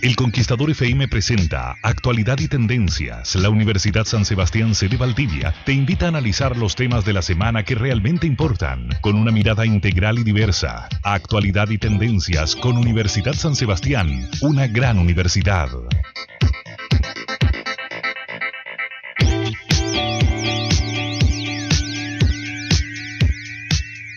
El Conquistador FM presenta Actualidad y Tendencias. La Universidad San Sebastián sede Valdivia te invita a analizar los temas de la semana que realmente importan, con una mirada integral y diversa. Actualidad y Tendencias con Universidad San Sebastián, una gran universidad.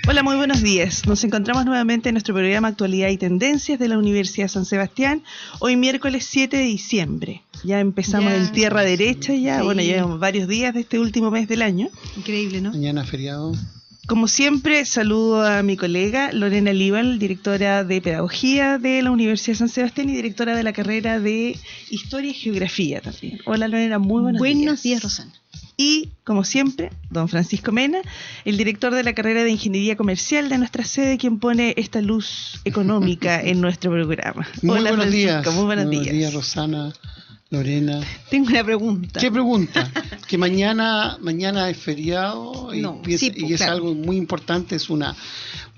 Hola, muy buenos días. Nos encontramos nuevamente en nuestro programa Actualidad y Tendencias de la Universidad San Sebastián, hoy miércoles 7 de diciembre. Ya empezamos en tierra derecha ya, sí. Bueno, llevamos varios días de este último mes del año. Increíble, ¿no? Mañana feriado. Como siempre, saludo a mi colega Lorena Líbal, directora de Pedagogía de la Universidad San Sebastián y directora de la carrera de Historia y Geografía también. Hola Lorena, muy buenos días. Buenos días, Rosana. Y, como siempre, don Francisco Mena, el director de la carrera de Ingeniería Comercial de nuestra sede, quien pone esta luz económica en nuestro programa. Muy Hola, buenos Francisco, días. Muy buenos días. Buenos días, Rosana, Lorena. Tengo una pregunta. ¿Qué pregunta? Que mañana es feriado y, es algo muy importante, es una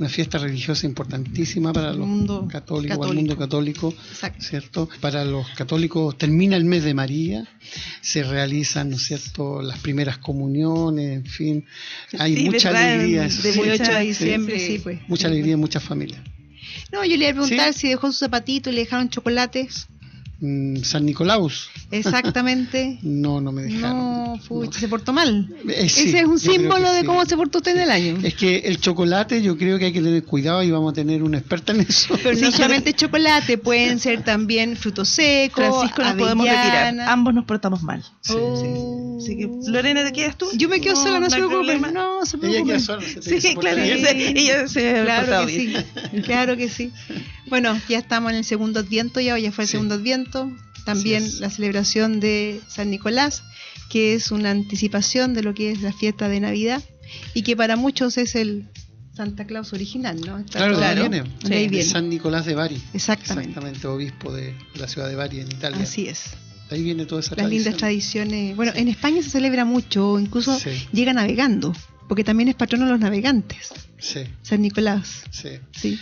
fiesta religiosa importantísima para los católicos, para el mundo católico, ¿cierto? Para los católicos termina el mes de María, se realizan, ¿no es cierto?, las primeras comuniones, en fin, hay mucha alegría. De 8 de diciembre, sí, pues. Mucha alegría en muchas familias. No, yo le iba a preguntar si dejó su zapatito y le dejaron chocolates. San Nicolaus. Exactamente. No me dejaron. No, pucha, se portó mal. Sí, ese es un símbolo de cómo se portó usted en el año. Es que el chocolate yo creo que hay que tener cuidado y vamos a tener una experta en eso. Pero no solamente chocolate, pueden ser también frutos secos, Francisco, nos podemos retirar. Ambos nos portamos mal. Sí. Así que, Lorena, ¿te quedas tú? Yo me quedo sola, no se preocupe. No se preocupe. Ella queda sola. Sí, claro, ella se ha portado bien. Claro que sí. Bueno, ya estamos en el segundo Adviento, ya fue el segundo Adviento. También la celebración de San Nicolás, que es una anticipación de lo que es la fiesta de Navidad y que para muchos es el Santa Claus original, ¿no? Claro. De ahí viene. San Nicolás de Bari. Exactamente, obispo de la ciudad de Bari en Italia. Así es. Ahí viene toda esa Las lindas tradiciones. Bueno, en España se celebra mucho, incluso llega navegando, porque también es patrono de los navegantes. Sí. San Nicolás. Sí.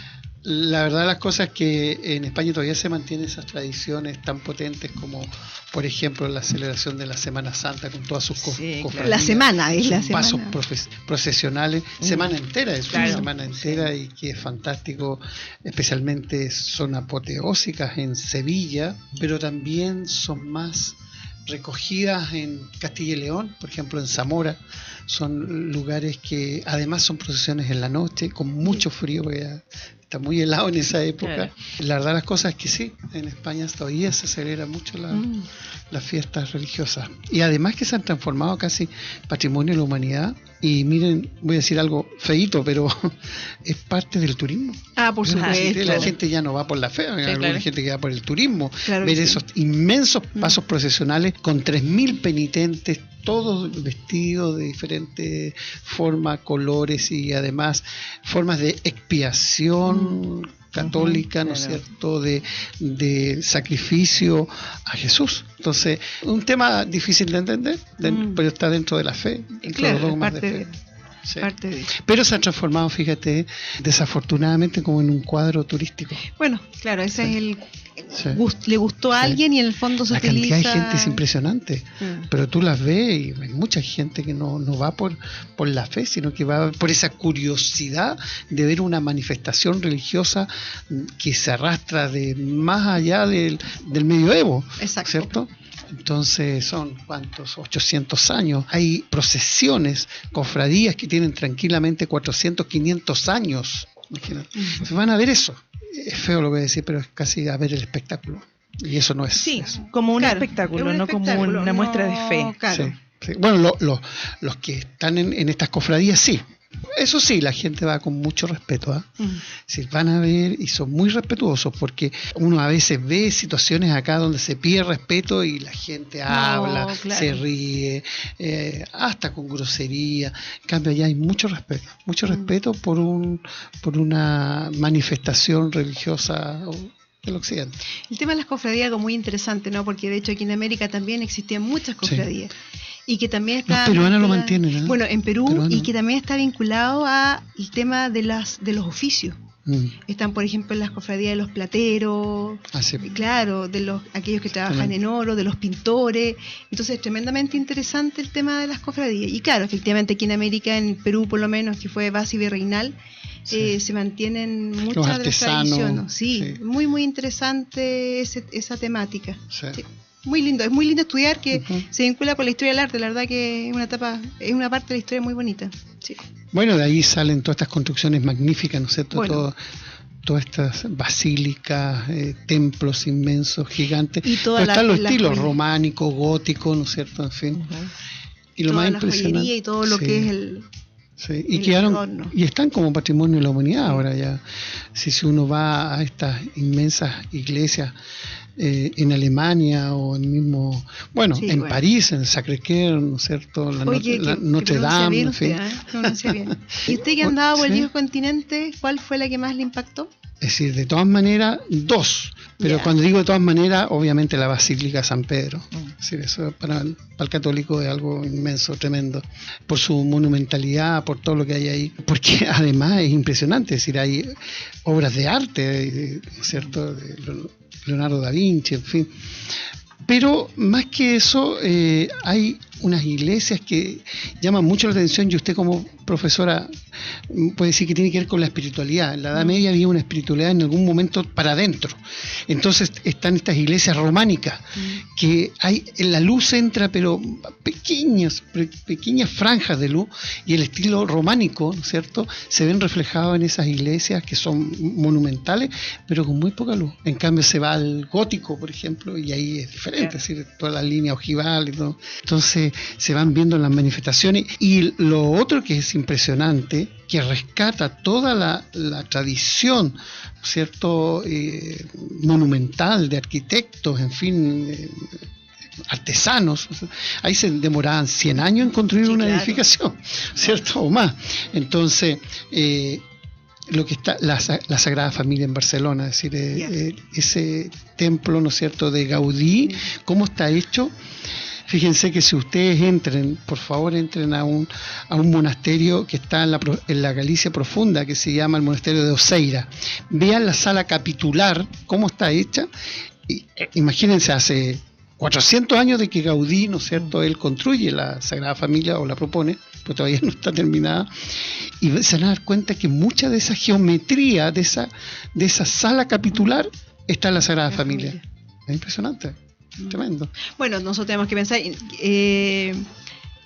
La verdad de las cosas es que en España todavía se mantienen esas tradiciones tan potentes como, por ejemplo, la celebración de la Semana Santa con todas sus cofradías. La semana es la semana. Pasos procesionales, semana entera, es una semana entera y que es fantástico, especialmente son apoteósicas en Sevilla, pero también son más recogidas en Castilla y León, por ejemplo en Zamora. Son lugares que además son procesiones en la noche, con mucho frío, porque está muy helado en esa época. Claro. La verdad las cosas es que sí, en España todavía se celebra mucho las fiestas religiosas. Y además que se han transformado casi patrimonio de la humanidad. Y miren, voy a decir algo feíto, pero es parte del turismo. Por supuesto. La gente ya no va por la fe, hay alguna gente que va por el turismo. Claro, ver esos inmensos pasos procesionales con 3.000 penitentes, todos vestidos de diferentes formas, colores y además formas de expiación católica, ¿no es cierto?, de sacrificio a Jesús. Entonces, un tema difícil de entender, pero está dentro de la fe, dentro de los dogmas de fe. Sí. Pero se ha transformado, fíjate, desafortunadamente como en un cuadro turístico. Bueno, claro, ese es el... Le gustó a alguien y en el fondo se la utiliza... La cantidad de gente es impresionante, pero tú las ves y hay mucha gente que no va por la fe, sino que va por esa curiosidad de ver una manifestación religiosa que se arrastra de más allá del medioevo. Exacto. ¿Cierto? Entonces son, ¿cuántos? 800 años. Hay procesiones, cofradías que tienen tranquilamente 400, 500 años. Imagínate. Van a ver eso. Es feo lo que voy a decir, pero es casi a ver el espectáculo. Y eso no es. Sí, eso. Como un espectáculo, no como una muestra de fe. Claro. Sí. Bueno, los que están en estas cofradías, sí. Eso sí, la gente va con mucho respeto. Sí, van a ver y son muy respetuosos, porque uno a veces ve situaciones acá donde se pierde respeto y la gente habla, se ríe, hasta con grosería. En cambio allá hay mucho respeto por una manifestación religiosa del occidente. El tema de las cofradías es algo muy interesante, ¿no? Porque de hecho aquí en América también existían muchas cofradías. Y que también está... Los peruanos lo mantienen, ¿eh? Bueno, en Perú, y que también está vinculado a el tema de los oficios. Están, por ejemplo, las cofradías de los plateros, claro, de aquellos que trabajan en oro, de los pintores. Entonces es tremendamente interesante el tema de las cofradías. Y claro, efectivamente aquí en América, en Perú por lo menos, que fue base virreinal, se mantienen muchas de las tradiciones. Sí, muy muy interesante esa temática. Sí. Muy lindo, es muy lindo estudiar, que se vincula con la historia del arte. La verdad que es una parte de la historia muy bonita. Sí. Bueno, de ahí salen todas estas construcciones magníficas, ¿no es cierto? Bueno. Todas estas basílicas, templos inmensos, gigantes. Y están los estilos románico, gótico, ¿no es cierto? En fin. Y lo más impresionante. Y todo lo que es el... Sí, y están como patrimonio de la humanidad ahora ya. Si uno va a estas inmensas iglesias en Alemania o en París, en el Sacré-Cœur, ¿no es cierto? La Notre Dame, en fin. Bien. ¿Y usted que andaba por el viejo continente, cuál fue la que más le impactó? Es decir, de todas maneras, dos. Pero cuando digo de todas maneras, obviamente la Basílica de San Pedro. Es decir, eso para el católico es algo inmenso, tremendo. Por su monumentalidad, por todo lo que hay ahí. Porque además es impresionante. Es decir, hay obras de arte, ¿cierto? De Leonardo da Vinci, en fin. Pero más que eso, hay unas iglesias que llaman mucho la atención, y usted como profesora puede decir que tiene que ver con la espiritualidad. En la Edad Media había una espiritualidad en algún momento para adentro. Entonces están estas iglesias románicas que en la luz entra, pero pequeñas franjas de luz, y el estilo románico, ¿no es cierto?, se ven reflejados en esas iglesias que son monumentales, pero con muy poca luz. En cambio se va al gótico, por ejemplo, y ahí es diferente, es decir, toda la línea ojival y todo. Entonces se van viendo las manifestaciones. Y lo otro que es impresionante, que rescata toda la tradición, ¿cierto?, monumental de arquitectos, en fin, artesanos. Ahí se demoraban 100 años en construir una edificación, ¿cierto?, o más. Entonces lo que está la Sagrada Familia en Barcelona, es decir, ese templo, ¿no es cierto?, de Gaudí, cómo está hecho. Fíjense que si ustedes por favor entren a un monasterio que está en la Galicia profunda, que se llama el monasterio de Oseira. Vean la sala capitular, cómo está hecha. Imagínense, hace 400 años de que Gaudí, ¿no es cierto?, él construye la Sagrada Familia, o la propone, pero todavía no está terminada. Y se van a dar cuenta que mucha de esa geometría, de esa sala capitular, está en la Sagrada Familia. Es impresionante. Tremendo. Bueno, nosotros tenemos que pensar,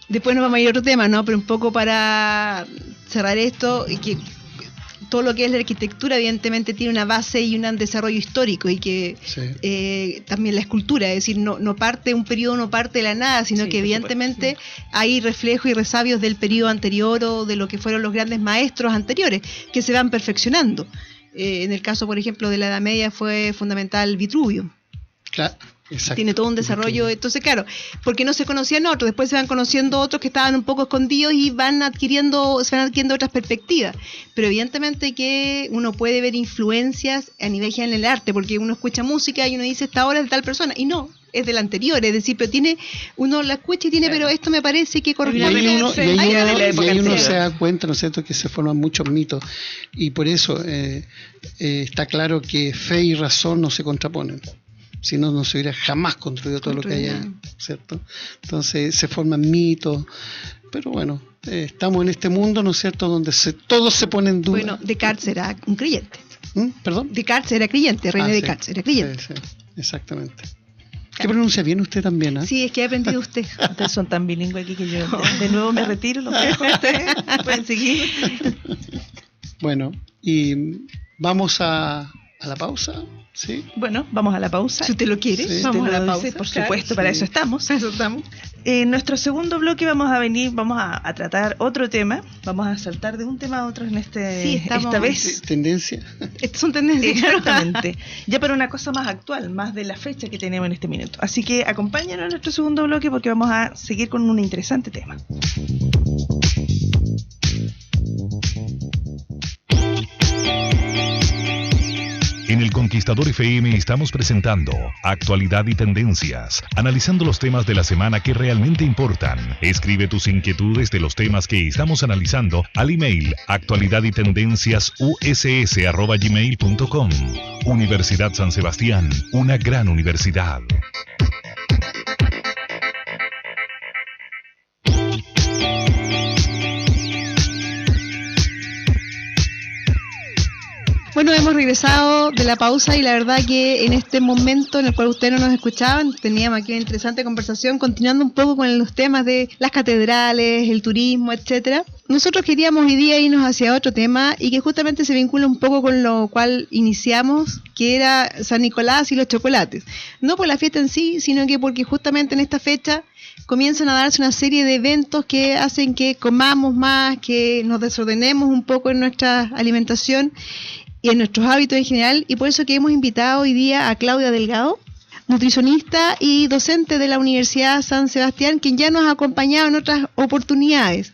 después nos vamos a ir a otro tema, ¿no? Pero un poco para cerrar esto, y que todo lo que es la arquitectura evidentemente tiene una base y un desarrollo histórico, y que también la escultura, es decir, no parte un periodo, no parte de la nada, sino que evidentemente hay reflejos y resabios del periodo anterior, o de lo que fueron los grandes maestros anteriores, que se van perfeccionando. En el caso, por ejemplo, de la Edad Media fue fundamental Vitruvio. Claro. Exacto. Tiene todo un desarrollo, entonces claro, porque no se conocían otros, después se van conociendo otros que estaban un poco escondidos, y se van adquiriendo otras perspectivas, pero evidentemente que uno puede ver influencias a nivel general en el arte, porque uno escucha música y uno dice esta obra es de tal persona, y no, es del anterior, es decir, pero uno la escucha y tiene, pero esto me parece que corresponde. Y ahí uno se da cuenta, ¿no es cierto?, que se forman muchos mitos, y por eso está claro que fe y razón no se contraponen. Si no, no se hubiera jamás construido todo lo que hay ahí, ¿cierto? Entonces se forman mitos, pero bueno, estamos en este mundo, ¿no es cierto?, donde todo se pone en duda. Bueno, Descartes era un creyente. ¿Perdón? Descartes era creyente, René Descartes era creyente. Sí, exactamente. ¿Qué pronuncia bien usted también? Sí, es que he aprendido usted. Ustedes son tan bilingües aquí que yo de nuevo me retiro, los dejo ustedes, pueden seguir. Bueno, y vamos a la pausa. ¿Sí? Bueno, vamos a la pausa. Si usted lo quiere, vamos a la pausa. Por supuesto, para eso estamos. En nuestro segundo bloque vamos a tratar otro tema. Vamos a saltar de un tema a otro en esta vez. Tendencia. Son tendencias. Exactamente. Ya para una cosa más actual, más de la fecha que tenemos en este minuto. Así que acompáñanos a nuestro segundo bloque, porque vamos a seguir con un interesante tema. En el El Conquistador FM estamos presentando Actualidad y Tendencias, analizando los temas de la semana que realmente importan. Escribe tus inquietudes de los temas que estamos analizando al email actualidadytendenciasuss@gmail.com. Universidad San Sebastián, una gran universidad. Bueno, hemos regresado de la pausa y la verdad que en este momento en el cual ustedes no nos escuchaban, teníamos aquí una interesante conversación, continuando un poco con los temas de las catedrales, el turismo, etcétera. Nosotros queríamos hoy día irnos hacia otro tema y que justamente se vincula un poco con lo cual iniciamos, que era San Nicolás y los chocolates. No por la fiesta en sí, sino que porque justamente en esta fecha comienzan a darse una serie de eventos que hacen que comamos más, que nos desordenemos un poco en nuestra alimentación y en nuestros hábitos en general, y por eso que hemos invitado hoy día a Claudia Delgado, nutricionista y docente de la Universidad San Sebastián, quien ya nos ha acompañado en otras oportunidades.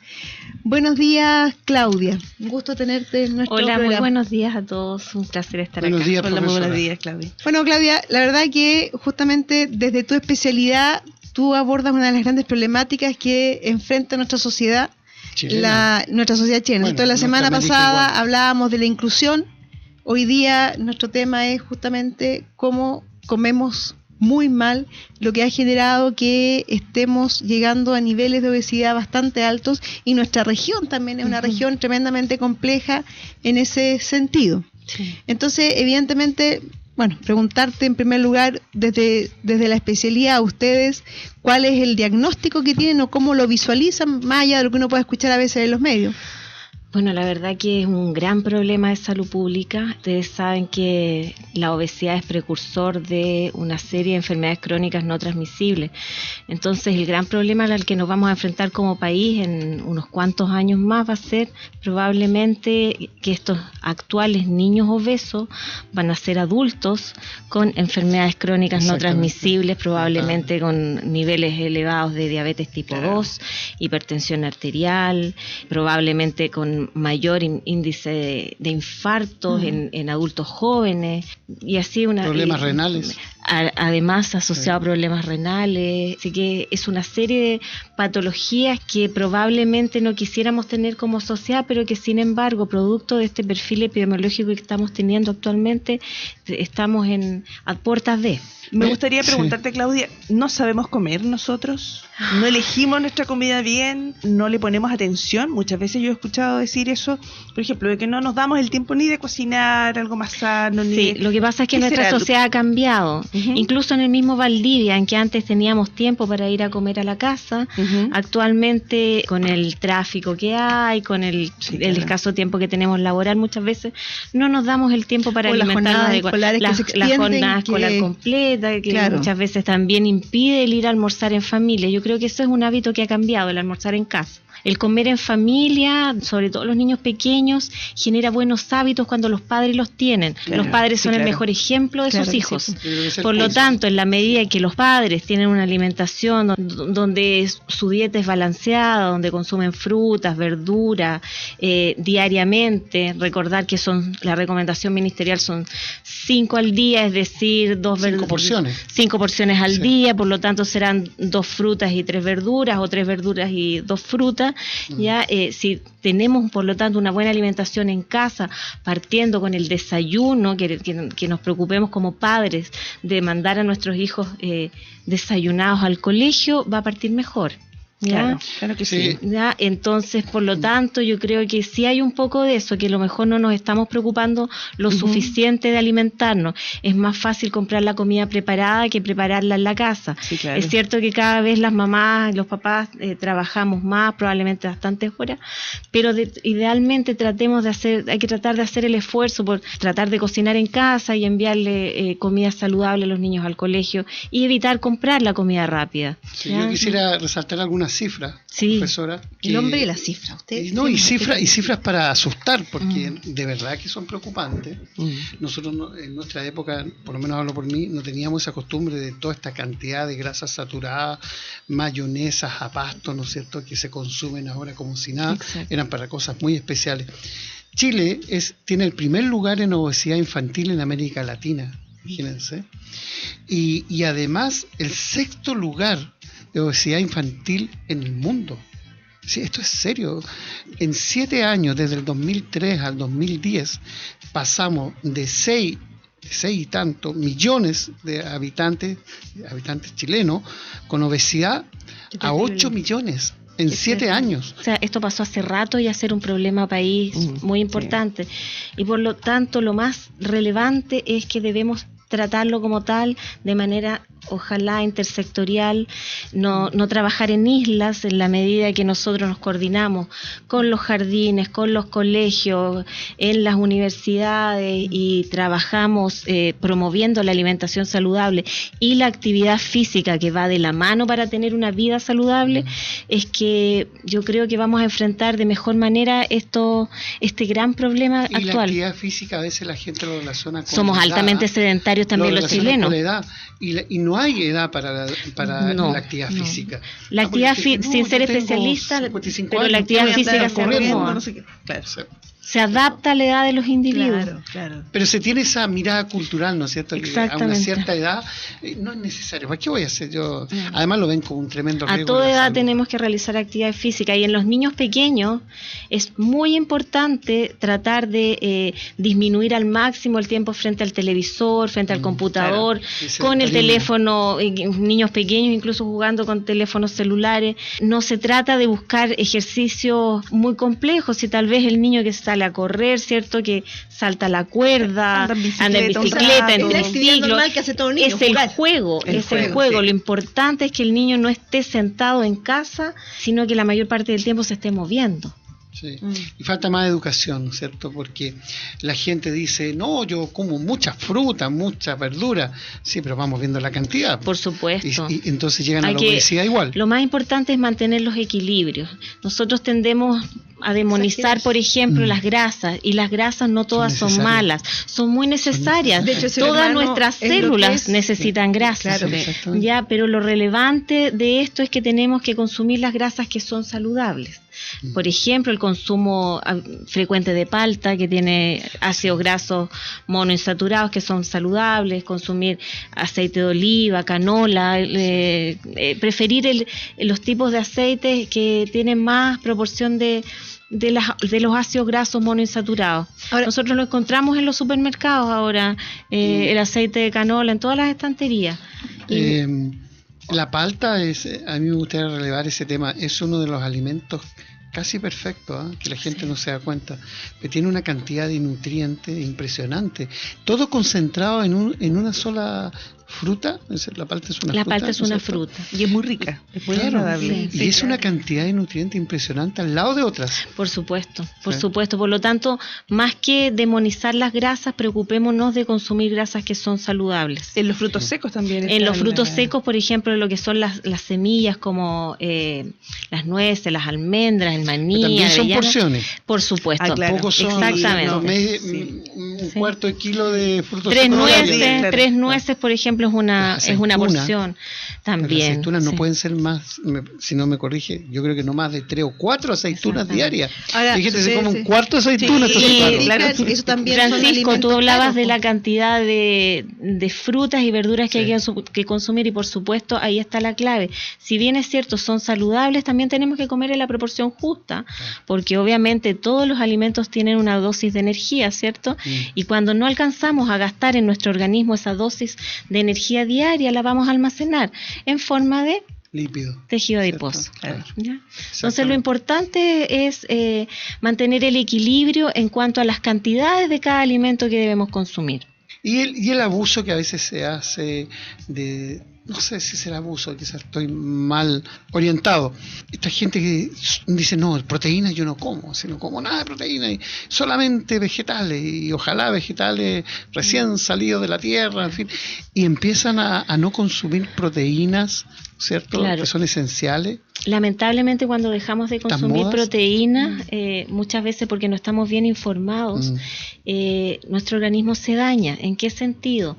Buenos días, Claudia. Un gusto tenerte en nuestro programa. Muy buenos días a todos. Un placer estar buenos acá. Días, Hola, muy buenos días, Claudia. Bueno, Claudia, la verdad que justamente desde tu especialidad tú abordas una de las grandes problemáticas que enfrenta nuestra sociedad, nuestra sociedad chilena. Bueno, la semana pasada igual hablábamos de la inclusión. Hoy día nuestro tema es justamente cómo comemos muy mal, lo que ha generado que estemos llegando a niveles de obesidad bastante altos, y nuestra región también es una región tremendamente compleja en ese sentido. Sí. Entonces, evidentemente, bueno, preguntarte en primer lugar, desde la especialidad a ustedes, ¿cuál es el diagnóstico que tienen o cómo lo visualizan, más allá de lo que uno puede escuchar a veces en los medios? Bueno, la verdad que es un gran problema de salud pública. Ustedes saben que la obesidad es precursor de una serie de enfermedades crónicas no transmisibles. Entonces, el gran problema al que nos vamos a enfrentar como país en unos cuantos años más va a ser probablemente que estos actuales niños obesos van a ser adultos con enfermedades crónicas no transmisibles, probablemente con niveles elevados de diabetes tipo 2, hipertensión arterial, probablemente con mayor índice de infartos en adultos jóvenes, y así problemas renales. Además asociado a problemas renales. Así que es una serie de patologías que probablemente no quisiéramos tener como sociedad, pero que sin embargo, producto de este perfil epidemiológico que estamos teniendo actualmente, estamos a puertas de. Me gustaría preguntarte, Claudia, ¿no sabemos comer nosotros? ¿No elegimos nuestra comida bien? ¿No le ponemos atención? Muchas veces yo he escuchado decir eso, por ejemplo, de que no nos damos el tiempo ni de cocinar algo más sano. Sí, lo que pasa es que nuestra sociedad ha cambiado. Incluso en el mismo Valdivia, en que antes teníamos tiempo para ir a comer a la casa, actualmente con el tráfico que hay, con el escaso tiempo que tenemos laboral, muchas veces no nos damos el tiempo para alimentarnos. La jornada escolar completa, que muchas veces también impide el ir a almorzar en familia. Yo creo que eso es un hábito que ha cambiado, el almorzar en casa. El comer en familia, sobre todo los niños pequeños, genera buenos hábitos cuando los padres los tienen. Claro, los padres son el mejor ejemplo de sus hijos. Por lo tanto, en la medida en que los padres tienen una alimentación donde su dieta es balanceada, donde consumen frutas, verduras diariamente, recordar que la recomendación ministerial son 5 al día, es decir, 5 porciones al día, por lo tanto serán 2 frutas y 3 verduras, o 3 verduras y 2 frutas. Si tenemos por lo tanto una buena alimentación en casa, partiendo con el desayuno, que nos preocupemos como padres de mandar a nuestros hijos desayunados al colegio, va a partir mejor. Claro que sí. ¿Ya? Entonces, por lo tanto, yo creo que sí hay un poco de eso, que a lo mejor no nos estamos preocupando lo suficiente de alimentarnos. Es más fácil comprar la comida preparada que prepararla en la casa. Sí, claro. Es cierto que cada vez las mamás, los papás trabajamos más, probablemente bastantes horas, pero idealmente hay que tratar de hacer el esfuerzo por tratar de cocinar en casa y enviarle comida saludable a los niños al colegio y evitar comprar la comida rápida. Sí, yo quisiera resaltar algunas cifras, profesora. El hombre y la cifra. Y cifras para asustar, porque de verdad que son preocupantes. Nosotros en nuestra época, por lo menos hablo por mí, no teníamos esa costumbre de toda esta cantidad de grasas saturadas, mayonesas a pasto, ¿no es cierto?, que se consumen ahora como si nada. Exacto. Eran para cosas muy especiales. Chile tiene el primer lugar en obesidad infantil en América Latina, imagínense. Y además el 6º lugar de obesidad infantil en el mundo. Sí, esto es serio. En 7 años, desde el 2003 al 2010, pasamos de 6 y tantos millones de habitantes chilenos con obesidad a 8 millones en 7 años. O sea, esto pasó hace rato y a ser un problema país muy importante. Sí. Y por lo tanto, lo más relevante es que debemos tratarlo como tal, de manera ojalá intersectorial, no trabajar en islas en la medida que nosotros nos coordinamos con los jardines, con los colegios, en las universidades y trabajamos promoviendo la alimentación saludable y la actividad física que va de la mano para tener una vida saludable, es que yo creo que vamos a enfrentar de mejor manera este gran problema actual. Y la actividad física a veces la gente lo relaciona con somos altamente sedentarios también los chilenos. Con la edad. Y no hay edad para la actividad física. La actividad sin ser especialista, pero la actividad física se acomoda. Claro. Se adapta a la edad de los individuos. Claro. Pero se tiene esa mirada cultural, ¿no es cierto? Que a una cierta edad no es necesario. ¿Para qué voy a hacer yo? Además lo ven como un tremendo riesgo. A toda edad tenemos que realizar actividad física, y en los niños pequeños es muy importante tratar de disminuir al máximo el tiempo frente al televisor, frente al computador, con el teléfono, niños pequeños incluso jugando con teléfonos celulares. No se trata de buscar ejercicios muy complejos, si tal vez el niño que sale a correr, ¿cierto? Que salta la cuerda, anda en bicicleta, en triciclo. Es el juego, juego. Lo importante es que el niño no esté sentado en casa, sino que la mayor parte del tiempo se esté moviendo. Sí. Y falta más educación, ¿cierto? Porque la gente dice, no, yo como mucha fruta, mucha verdura. Sí, pero vamos viendo la cantidad. Por supuesto. Y entonces llegan a la obesidad igual. Lo más importante es mantener los equilibrios. Nosotros tendemos a demonizar, por ejemplo, las grasas, y las grasas no todas son malas, son muy necesarias. De hecho, todas nuestras células necesitan grasas. Claro, ya, pero lo relevante de esto es que tenemos que consumir las grasas que son saludables. Por ejemplo, el consumo frecuente de palta, que tiene ácidos grasos monoinsaturados que son saludables, consumir aceite de oliva, canola, preferir los tipos de aceites que tienen más proporción de los ácidos grasos monoinsaturados. Ahora, nosotros lo encontramos en los supermercados ahora, el aceite de canola en todas las estanterías. La palta a mí me gustaría relevar ese tema, es uno de los alimentos casi perfecto, que la gente no se da cuenta, que tiene una cantidad de nutrientes impresionante, todo concentrado en una sola fruta. La palta es una fruta. La palta es una fruta. Y es muy rica, es muy agradable. Y es una cantidad de nutrientes impresionante al lado de otras. Por supuesto. Por lo tanto, más que demonizar las grasas, preocupémonos de consumir grasas que son saludables. En los frutos secos también. En los frutos secos, por ejemplo, lo que son las semillas como las nueces, las almendras, el maní. Pero también son porciones. Por supuesto. Tampoco son exactamente. Un cuarto de kilo de frutos secos. Tres nueces, por ejemplo, es una porción también. Las aceitunas no pueden ser más, si no me corrige, yo creo que no más de 3 o 4 aceitunas diarias. Ahora, fíjate, se come un cuarto de aceitunas. Eso también. Francisco, tú hablabas de la cantidad de frutas y verduras que hay que consumir, y por supuesto ahí está la clave. Si bien es cierto, son saludables, también tenemos que comer en la proporción justa, porque obviamente todos los alimentos tienen una dosis de energía, ¿cierto? Y cuando no alcanzamos a gastar en nuestro organismo esa dosis de energía diaria, la vamos a almacenar en forma de lípido, tejido adiposo. Claro. Entonces lo importante es mantener el equilibrio en cuanto a las cantidades de cada alimento que debemos consumir. Y el abuso que a veces se hace de... No sé si será abuso, quizás estoy mal orientado. Esta gente que dice, no, proteínas yo no como, si no como nada de proteínas, y solamente vegetales, y ojalá vegetales recién salidos de la tierra, en fin, y empiezan a no consumir proteínas, ¿cierto? Claro. Que son esenciales. Lamentablemente, cuando dejamos de consumir proteínas, muchas veces porque no estamos bien informados, nuestro organismo se daña. ¿En qué sentido?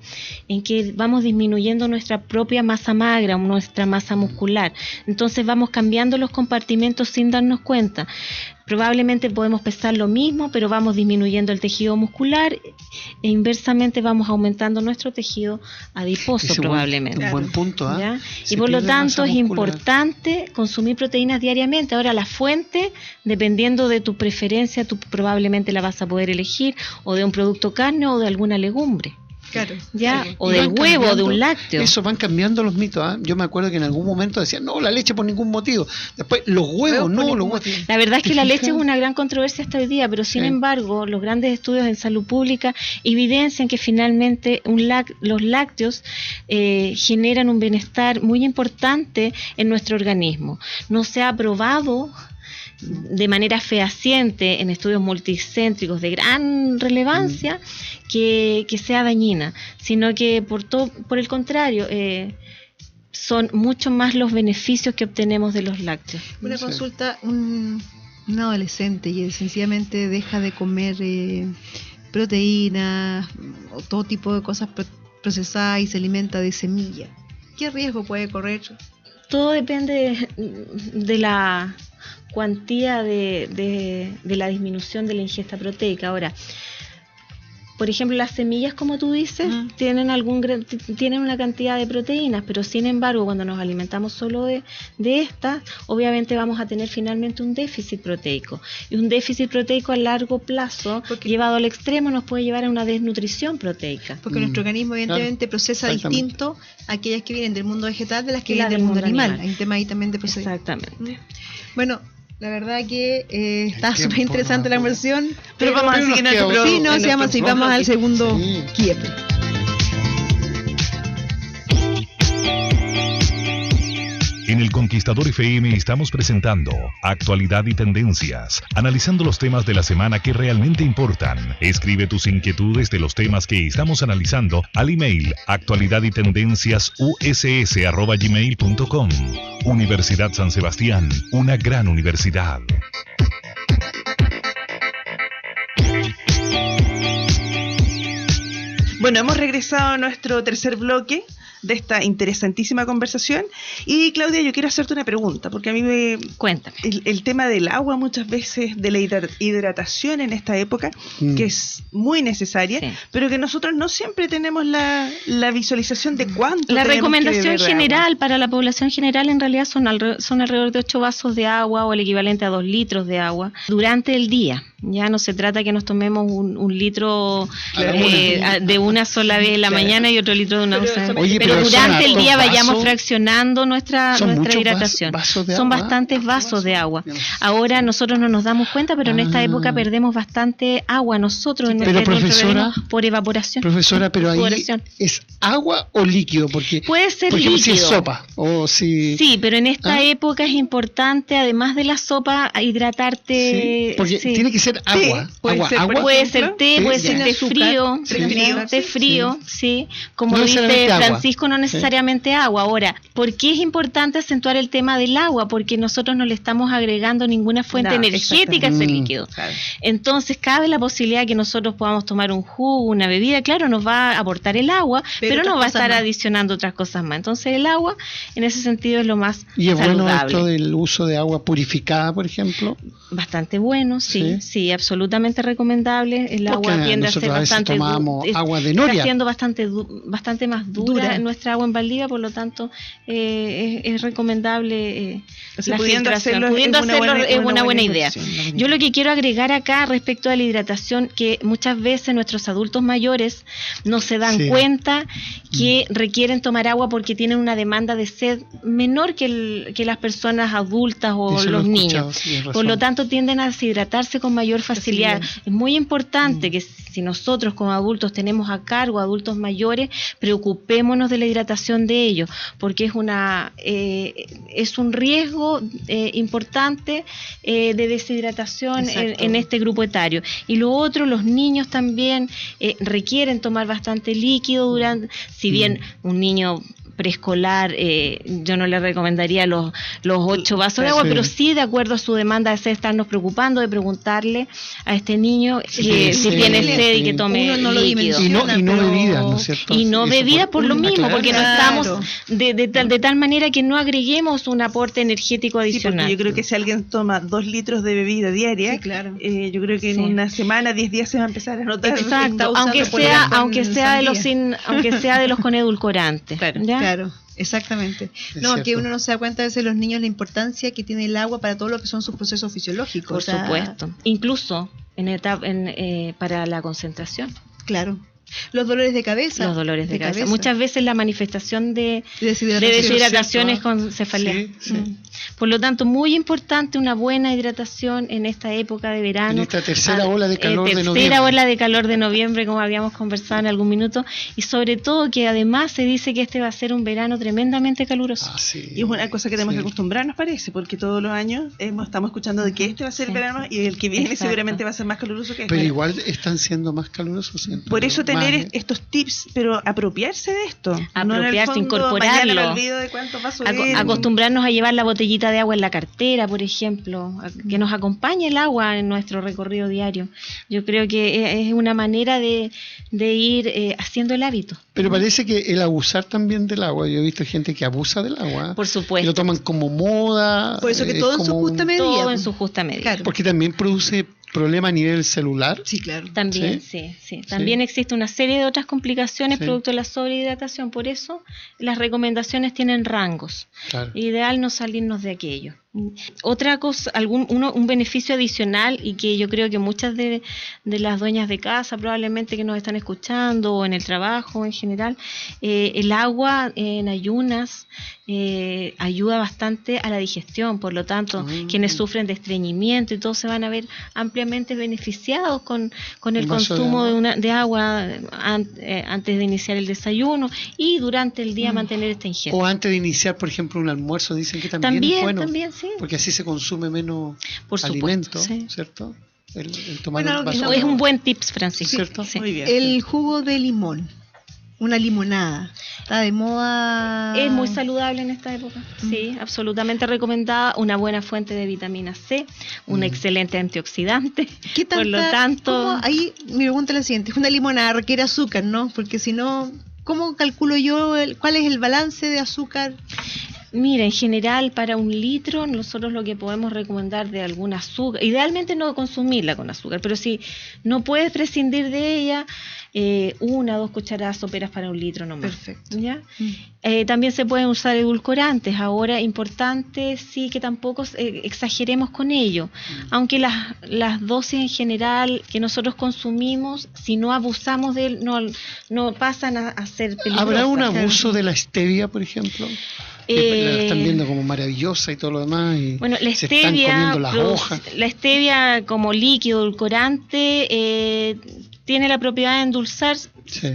En que vamos disminuyendo nuestra propia masa magra, nuestra masa muscular. Entonces vamos cambiando los compartimentos sin darnos cuenta. probablemente podemos pesar lo mismo, pero vamos disminuyendo el tejido muscular e inversamente vamos aumentando nuestro tejido adiposo. Ese probablemente. Un buen punto, ¿eh? Y por lo tanto es importante consumir proteínas diariamente. Ahora la fuente, dependiendo de tu preferencia, tú probablemente la vas a poder elegir o de un producto carne o de alguna legumbre. Claro. ¿Ya? O del huevo, de un lácteo. Eso van cambiando los mitos. Yo me acuerdo que en algún momento decían, no, la leche por ningún motivo. Después, los huevos, no, los huevos. La verdad es que la leche es una gran controversia hasta hoy día, pero sin embargo, los grandes estudios en salud pública evidencian que finalmente los lácteos generan un bienestar muy importante en nuestro organismo. No se ha probado de manera fehaciente en estudios multicéntricos de gran relevancia que sea dañina, sino que por el contrario son mucho más los beneficios que obtenemos de los lácteos. Una consulta, un adolescente y sencillamente deja de comer proteínas o todo tipo de cosas procesadas y se alimenta de semilla. ¿Qué riesgo puede correr? Todo depende de la cuantía de la disminución de la ingesta proteica. Ahora, por ejemplo, las semillas, como tú dices, tienen una cantidad de proteínas, pero sin embargo, cuando nos alimentamos solo de estas, obviamente vamos a tener finalmente un déficit proteico. Y un déficit proteico a largo plazo, llevado al extremo, nos puede llevar a una desnutrición proteica. Porque nuestro organismo, evidentemente, procesa distinto aquellas que vienen del mundo vegetal de las que vienen del mundo animal. Hay un tema ahí también de proceso. Exactamente. Bueno, la verdad que está súper interesante la conversación. Pero vamos a seguir nuestro programa. Sí, vamos al segundo quieto. En El Conquistador FM estamos presentando Actualidad y Tendencias, analizando los temas de la semana que realmente importan. Escribe tus inquietudes de los temas que estamos analizando al email actualidadytendenciasuss@gmail.com. Universidad San Sebastián, una gran universidad. Bueno, hemos regresado a nuestro tercer bloque de esta interesantísima conversación. Y Claudia, yo quiero hacerte una pregunta, porque a mí Cuéntame. El tema del agua muchas veces, de la hidratación en esta época, que es muy necesaria, pero que nosotros no siempre tenemos la visualización de cuánto la tenemos recomendación que general para la población general en realidad son alrededor de 8 vasos de agua o el equivalente a 2 litros de agua durante el día. Ya no se trata que nos tomemos un litro de una sola vez en la mañana y otro litro de una sola vez. Pero durante el día vayamos fraccionando nuestra hidratación. Son bastantes vasos de agua. Ahora nosotros no nos damos cuenta, pero en esta época perdemos bastante agua nosotros en nuestro organismo por evaporación. Profesora, pero ahí ¿es agua o líquido? Porque puede ser por ejemplo, líquido. Si es sopa o si... Sí, pero en esta época es importante, además de la sopa, hidratarte. Sí, porque tiene que ser agua. Puede ser té, puede ser té frío. Té frío, sí. Como dice Francisco, no necesariamente agua. Ahora, ¿por qué es importante acentuar el tema del agua? Porque nosotros no le estamos agregando ninguna fuente energética a ese líquido. Claro. Entonces, cabe la posibilidad de que nosotros podamos tomar un jugo, una bebida, claro, nos va a aportar el agua, pero no va a estar adicionando otras cosas más. Entonces, el agua, en ese sentido, es lo más ¿Y es saludable. bueno esto del uso de agua purificada, por ejemplo? Bastante bueno, sí, absolutamente recomendable. El agua tiende a ser bastante agua de noria. Está siendo bastante más dura nuestra agua en Valdivia, por lo tanto es recomendable la filtración. Pudiendo hacerlo es una buena idea. Yo lo que quiero agregar acá respecto a la hidratación, que muchas veces nuestros adultos mayores no se dan cuenta que requieren tomar agua porque tienen una demanda de sed menor que las personas adultas o los niños. Por lo tanto tienden a deshidratarse con mayor facilidad. Es muy importante que si nosotros como adultos tenemos a cargo adultos mayores, preocupémonos de la hidratación de ellos, porque es un riesgo importante de deshidratación en este grupo etario. Y lo otro, los niños también requieren tomar bastante líquido si bien un niño preescolar, yo no le recomendaría los 8 vasos de agua, pero sí de acuerdo a su demanda de estarnos preocupando, de preguntarle a este niño si tiene sed y que tome líquido. Y no bebida, ¿no es cierto? Y no bebida por lo mismo, porque no estamos de tal manera que no agreguemos un aporte energético adicional. Sí, yo creo que si alguien toma 2 litros de bebida diaria, yo creo que en una semana, 10 días se va a empezar a notar. Exacto, aunque sea de los con edulcorantes. Claro, exactamente. Que uno no se da cuenta a veces los niños la importancia que tiene el agua para todo lo que son sus procesos fisiológicos. Por supuesto, incluso para la concentración. Claro. Los dolores de cabeza. Muchas veces la manifestación de deshidratación es con cefalea. Por lo tanto, muy importante una buena hidratación en esta época de verano. En esta tercera ola de calor de noviembre. Tercera ola de calor de noviembre, como habíamos conversado en algún minuto. Y sobre todo que además se dice que este va a ser un verano tremendamente caluroso. Y es una cosa que tenemos que acostumbrarnos, parece, porque todos los años estamos escuchando de que este va a ser el verano y el que viene seguramente va a ser más caluroso que este. Pero igual están siendo más calurosos. Por eso tener estos tips, pero apropiarse de esto. Apropiarse, incorporarlo. Acostumbrarnos a llevar la botellita de agua en la cartera, por ejemplo, que nos acompañe el agua en nuestro recorrido diario. Yo creo que es una manera de ir haciendo el hábito. Pero parece que el abusar también del agua, yo he visto gente que abusa del agua. Por supuesto. Y lo toman como moda. Por eso que todo en su justa medida. Todo en su justa medida. Claro. Porque también produce problema a nivel celular. Sí, claro. También, sí. También existe una serie de otras complicaciones producto de la sobrehidratación. Por eso las recomendaciones tienen rangos. Claro. Ideal no salirnos de aquello. Otra cosa, un beneficio adicional, y que yo creo que muchas de las dueñas de casa probablemente que nos están escuchando o en el trabajo en general, el agua en ayunas ayuda bastante a la digestión. Por lo tanto, quienes sufren de estreñimiento y todos se van a ver ampliamente beneficiados con el consumo de agua antes de iniciar el desayuno y durante el día mantener esta ingesta. O antes de iniciar, por ejemplo, un almuerzo, dicen que también es bueno. También, sí. Porque así se consume menos alimento, ¿cierto? El tomar es un buen tips, Francisco. ¿Cierto? Sí. Muy bien. El jugo de limón, una limonada, está de moda. Es muy saludable en esta época. Sí, absolutamente recomendada. Una buena fuente de vitamina C, un excelente antioxidante. Por lo tanto, ahí mi pregunta es la siguiente: una limonada requiere azúcar, ¿no? Porque si no, ¿cómo calculo yo cuál es el balance de azúcar? Mira, en general para 1 litro nosotros lo que podemos recomendar de algún azúcar, idealmente no consumirla con azúcar, pero si no puedes prescindir de ella, 1 o 2 cucharadas soperas para 1 litro nomás. Perfecto. ¿Ya? También se pueden usar edulcorantes. Ahora, importante sí que tampoco exageremos con ello, aunque las dosis en general que nosotros consumimos, si no abusamos de él, no pasan a ser peligrosas. ¿Habrá un abuso de la stevia, por ejemplo? La están viendo como maravillosa y todo lo demás, y bueno, la se están comiendo las hojas. La stevia como líquido edulcorante tiene la propiedad de endulzar. Sí.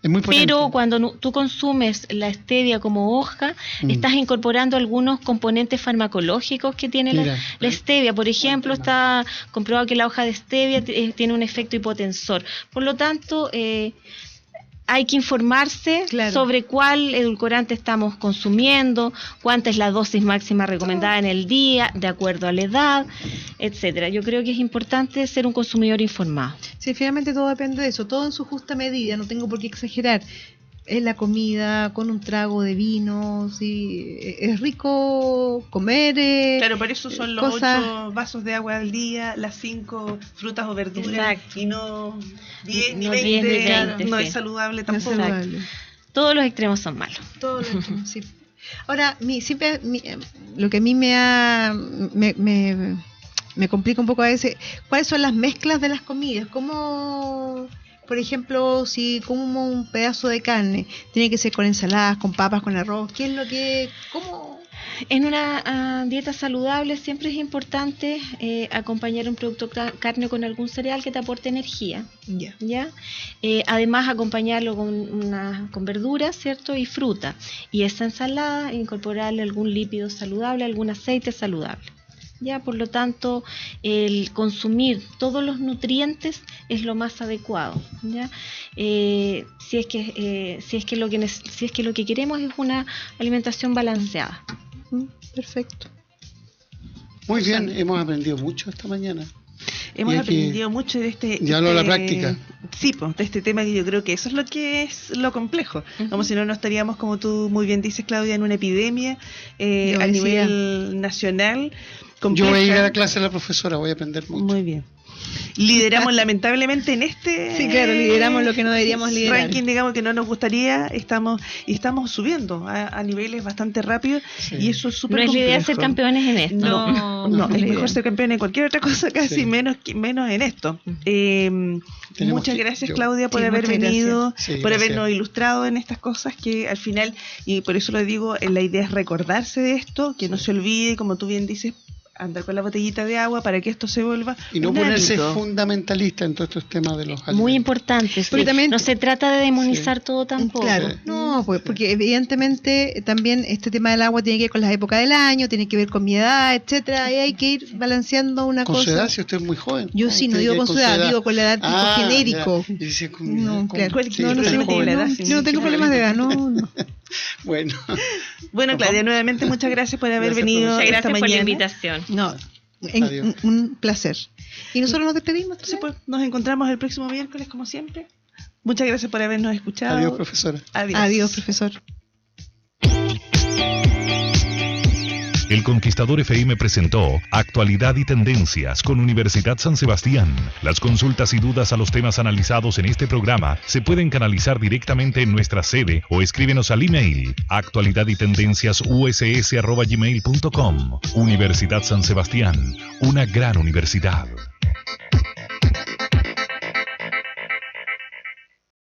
Es muy potente. Pero cuando tú consumes la stevia como hoja, estás incorporando algunos componentes farmacológicos que tiene la stevia. Por ejemplo, está comprobado que la hoja de stevia tiene un efecto hipotensor. Por lo tanto, hay que informarse sobre cuál edulcorante estamos consumiendo, cuánta es la dosis máxima recomendada en el día, de acuerdo a la edad, etcétera. Yo creo que es importante ser un consumidor informado. Sí, finalmente todo depende de eso, todo en su justa medida, no tengo por qué exagerar. Es la comida, con un trago de vino, sí, es rico comer. Claro, por eso son los 8 vasos de agua al día, las 5 frutas o verduras. Exacto. Y no 10 ni 20, no es saludable tampoco. No es saludable. Todos los extremos son malos. Todos los extremos, sí. Ahora, lo que a mí me complica un poco a veces, ¿cuáles son las mezclas de las comidas? ¿Cómo...? Por ejemplo, si como un pedazo de carne, tiene que ser con ensaladas, con papas, con arroz. ¿Qué es lo que...? ¿Cómo? En una dieta saludable siempre es importante acompañar un producto carne con algún cereal que te aporte energía. ¿Ya? Además, acompañarlo con verduras, ¿cierto? Y fruta. Y esa ensalada, incorporarle algún lípido saludable, algún aceite saludable. ya por lo tanto el consumir todos los nutrientes es lo más adecuado, ya si es que lo que queremos es una alimentación balanceada. Perfecto. Muy bien, hemos aprendido mucho esta mañana. Hemos aprendido mucho de este... Ya la práctica. Sí, pues, de este tema, que yo creo que eso es lo que es lo complejo. Como si no estaríamos, como tú muy bien dices, Claudia, en una epidemia a nivel nacional. Compleja. Yo voy a ir a la clase de la profesora, voy a aprender mucho. Muy bien. Lideramos lamentablemente en este... Sí, claro, lideramos lo que no deberíamos liderar. Ranking, digamos, que no nos gustaría, estamos subiendo a niveles bastante rápidos, y eso es súper complejo. No es la idea ser campeones en esto. No, es mejor ser campeón en cualquier otra cosa, casi menos en esto. Muchas gracias, Claudia, por haber venido, por habernos ilustrado en estas cosas que al final, y por eso lo digo, la idea es recordarse de esto, que no se olvide, como tú bien dices, andar con la botellita de agua para que esto se vuelva y no ponerse fundamentalista en todos estos temas de los alimentos. Muy importante, sí. También no se trata de demonizar todo tampoco. Claro, no, pues porque evidentemente también este tema del agua tiene que ver con las épocas del año, tiene que ver con mi edad, etcétera, y hay que ir balanceando una cosa. ¿Con su edad? Si usted es muy joven. Yo sí, no digo con su edad, digo con la edad genérico. No, claro. No tengo problemas de edad, no. Bueno, Claudia, nuevamente muchas gracias por haber venido esta mañana. Por la invitación. No, un placer. Y nosotros nos despedimos. Sí, pues, nos encontramos el próximo miércoles, como siempre. Muchas gracias por habernos escuchado. Adiós, profesora. Adiós, profesor. El Conquistador FM presentó Actualidad y Tendencias con Universidad San Sebastián. Las consultas y dudas a los temas analizados en este programa se pueden canalizar directamente en nuestra sede o escríbenos al email actualidadytendenciasuss@gmail.com. Universidad San Sebastián, una gran universidad.